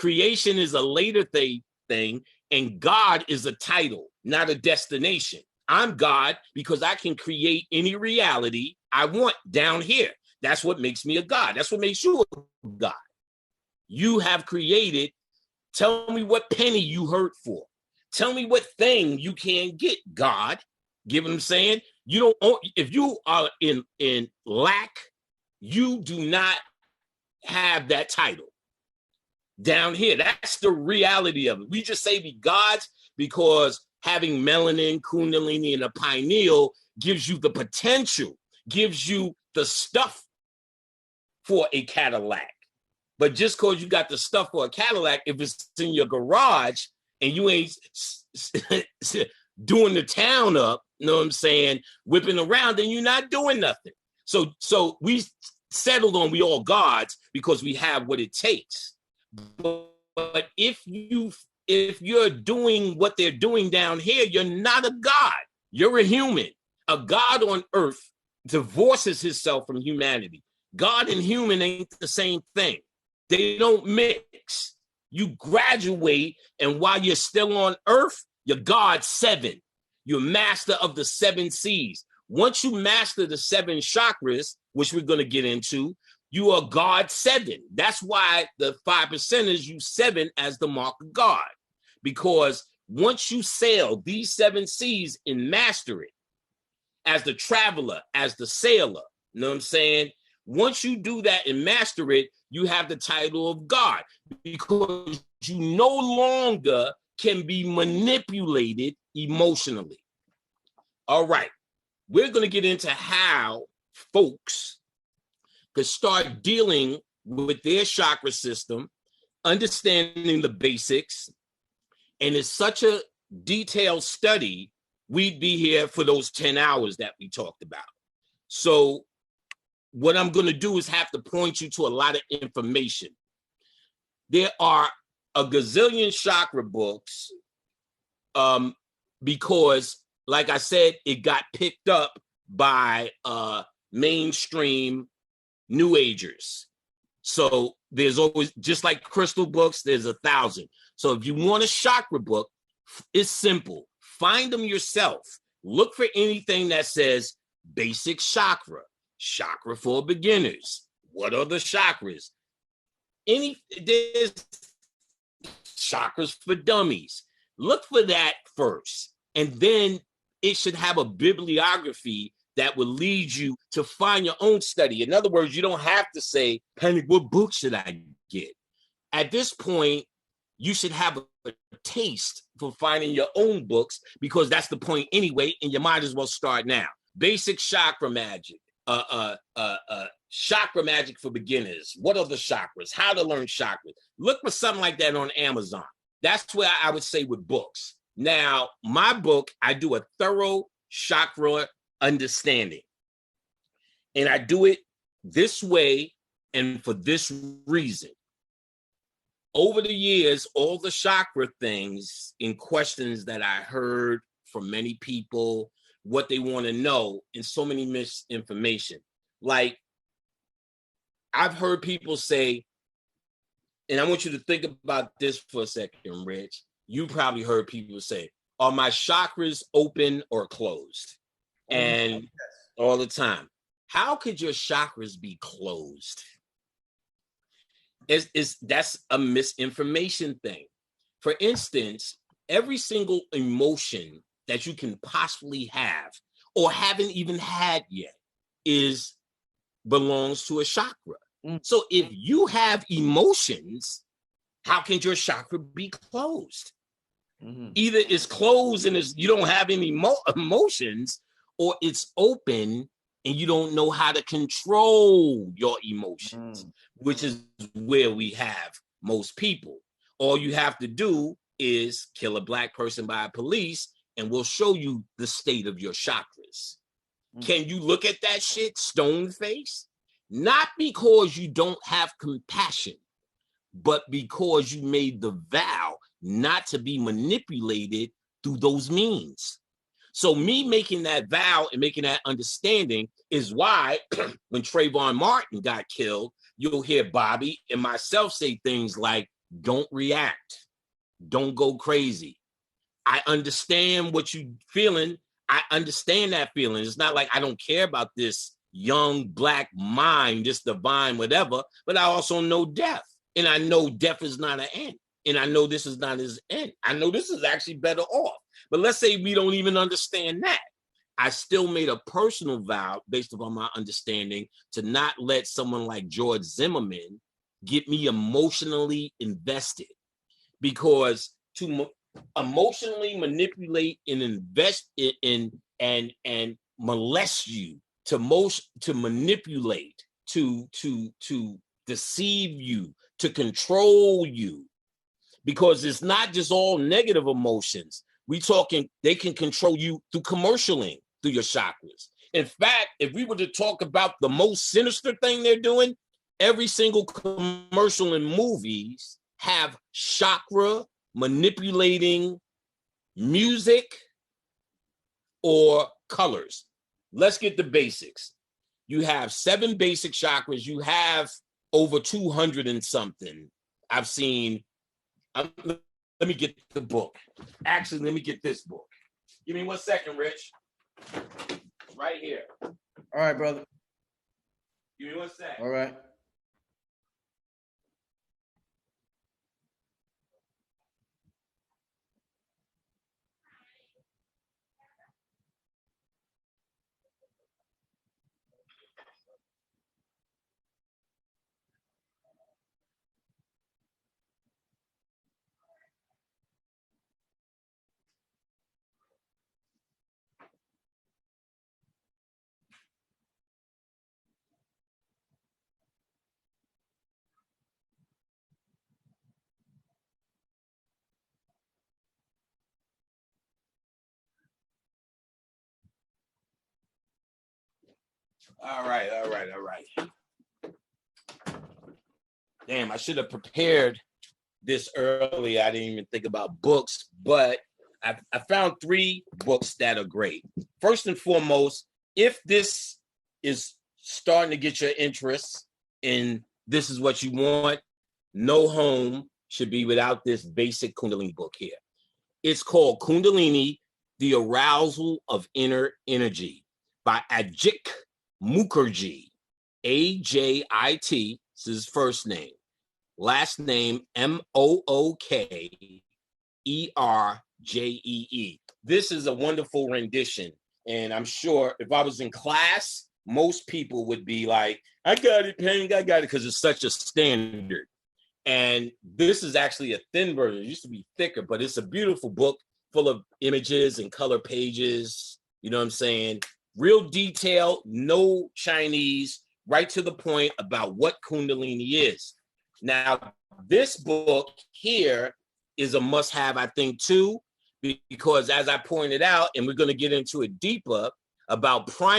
Creation is a later thing, and God is a title, not a destination. I'm God because I can create any reality I want down here. That's what makes me a God. That's what makes you a God. You have created. Tell me what penny you hurt for. Tell me what thing you can't get, God. Get what I'm saying? You don't own, if you are in lack, you do not have that title down here. That's the reality of it. We just say be gods because having melanin, kundalini, and a pineal gives you the potential, gives you the stuff for a Cadillac. But just because you got the stuff for a Cadillac, if it's in your garage and you ain't doing the town up, you know what I'm saying, whipping around, then you're not doing nothing. So we settled on we all gods because we have what it takes. But if you're doing what they're doing down here, you're not a god. You're a human. A god on earth divorces himself from humanity. God and human ain't the same thing. They don't mix. You graduate, and while you're still on earth, you're God 7. You're master of the 7 seas. Once you master the 7 chakras, which we're going to get into, you are God 7. That's why the 5%ers use 7 as the mark of God. Because once you sail these 7 seas and master it, as the traveler, as the sailor, you know what I'm saying? Once you do that and master it, you have the title of God because you no longer can be manipulated emotionally. All right. We're going to get into how folks could start dealing with their chakra system, understanding the basics. And it's such a detailed study, we'd be here for those 10 hours that we talked about. So what I'm going to do is have to point you to a lot of information. There are a gazillion chakra books because, like I said, it got picked up by mainstream New Agers. So there's always, just like crystal books, there's 1,000. So if you want a chakra book, it's simple. Find them yourself. Look for anything that says basic chakra. Chakra for beginners. What are the chakras? There's chakras for dummies. Look for that first. And then it should have a bibliography that will lead you to find your own study. In other words, you don't have to say, Panic, what book should I get? At this point, you should have a taste for finding your own books because that's the point anyway, and you might as well start now. Basic chakra magic. Chakra magic for beginners. What are the chakras? How to learn chakras? Look for something like that on Amazon. That's where I would say with books. Now, my book, I do a thorough chakra understanding. And I do it this way and for this reason. Over the years, all the chakra things in questions that I heard from many people, what they want to know, and so many misinformation. Like, I've heard people say, and I want you to think about this for a second, Rich. You probably heard people say, are my chakras open or closed? And all the time. How could your chakras be closed? That's a misinformation thing. For instance, every single emotion that you can possibly have or haven't even had yet belongs to a chakra. So if you have emotions, how can your chakra be closed? Either it's closed and you don't have any emotions, or it's open and you don't know how to control your emotions, which is where we have most people. All you have to do is kill a black person by police and we'll show you the state of your chakras. Can you look at that shit stone face? Not because you don't have compassion, but because you made the vow not to be manipulated through those means. So me making that vow and making that understanding is why when Trayvon Martin got killed, you'll hear Bobby and myself say things like, Don't react. Don't go crazy. I understand what you're feeling. I understand that feeling. It's not like I don't care about this young black mind, this divine whatever, but I also know death. And I know death is not an end. And I know this is not his end. I know this is actually better off. But let's say we don't even understand that. I still made a personal vow based upon my understanding to not let someone like George Zimmerman get me emotionally invested, because to emotionally manipulate and invest in and molest you, to manipulate, to deceive you, to control you, because it's not just all negative emotions. We talking, they can control you through commercialing through your chakras. In fact, if we were to talk about the most sinister thing they're doing, every single commercial in movies have chakra manipulating music or colors. Let's get the basics. You have 7 basic chakras. You have over 200 and something. I've seen. Let me get the book. Actually, let me get this book. Give me 1 second, Rich. Right here. All right, brother. Give me 1 second. All right. All right. Damn, I should have prepared this early. I didn't even think about books, but I found 3 books that are great. First and foremost, if this is starting to get your interest and this is what you want, no home should be without this basic Kundalini book here. It's called Kundalini, The Arousal of Inner Energy by Ajit Mukherjee, Ajit, this is his first name. Last name, Mookerjee. This is a wonderful rendition. And I'm sure if I was in class, most people would be like, I got it, Pink, I got it, because it's such a standard. And this is actually a thin version. It used to be thicker, but it's a beautiful book full of images and color pages. You know what I'm saying? Real detail, no Chinese, right to the point about what Kundalini is. Now, this book here is a must-have, I think, too, because as I pointed out, and we're going to get into it deeper about primary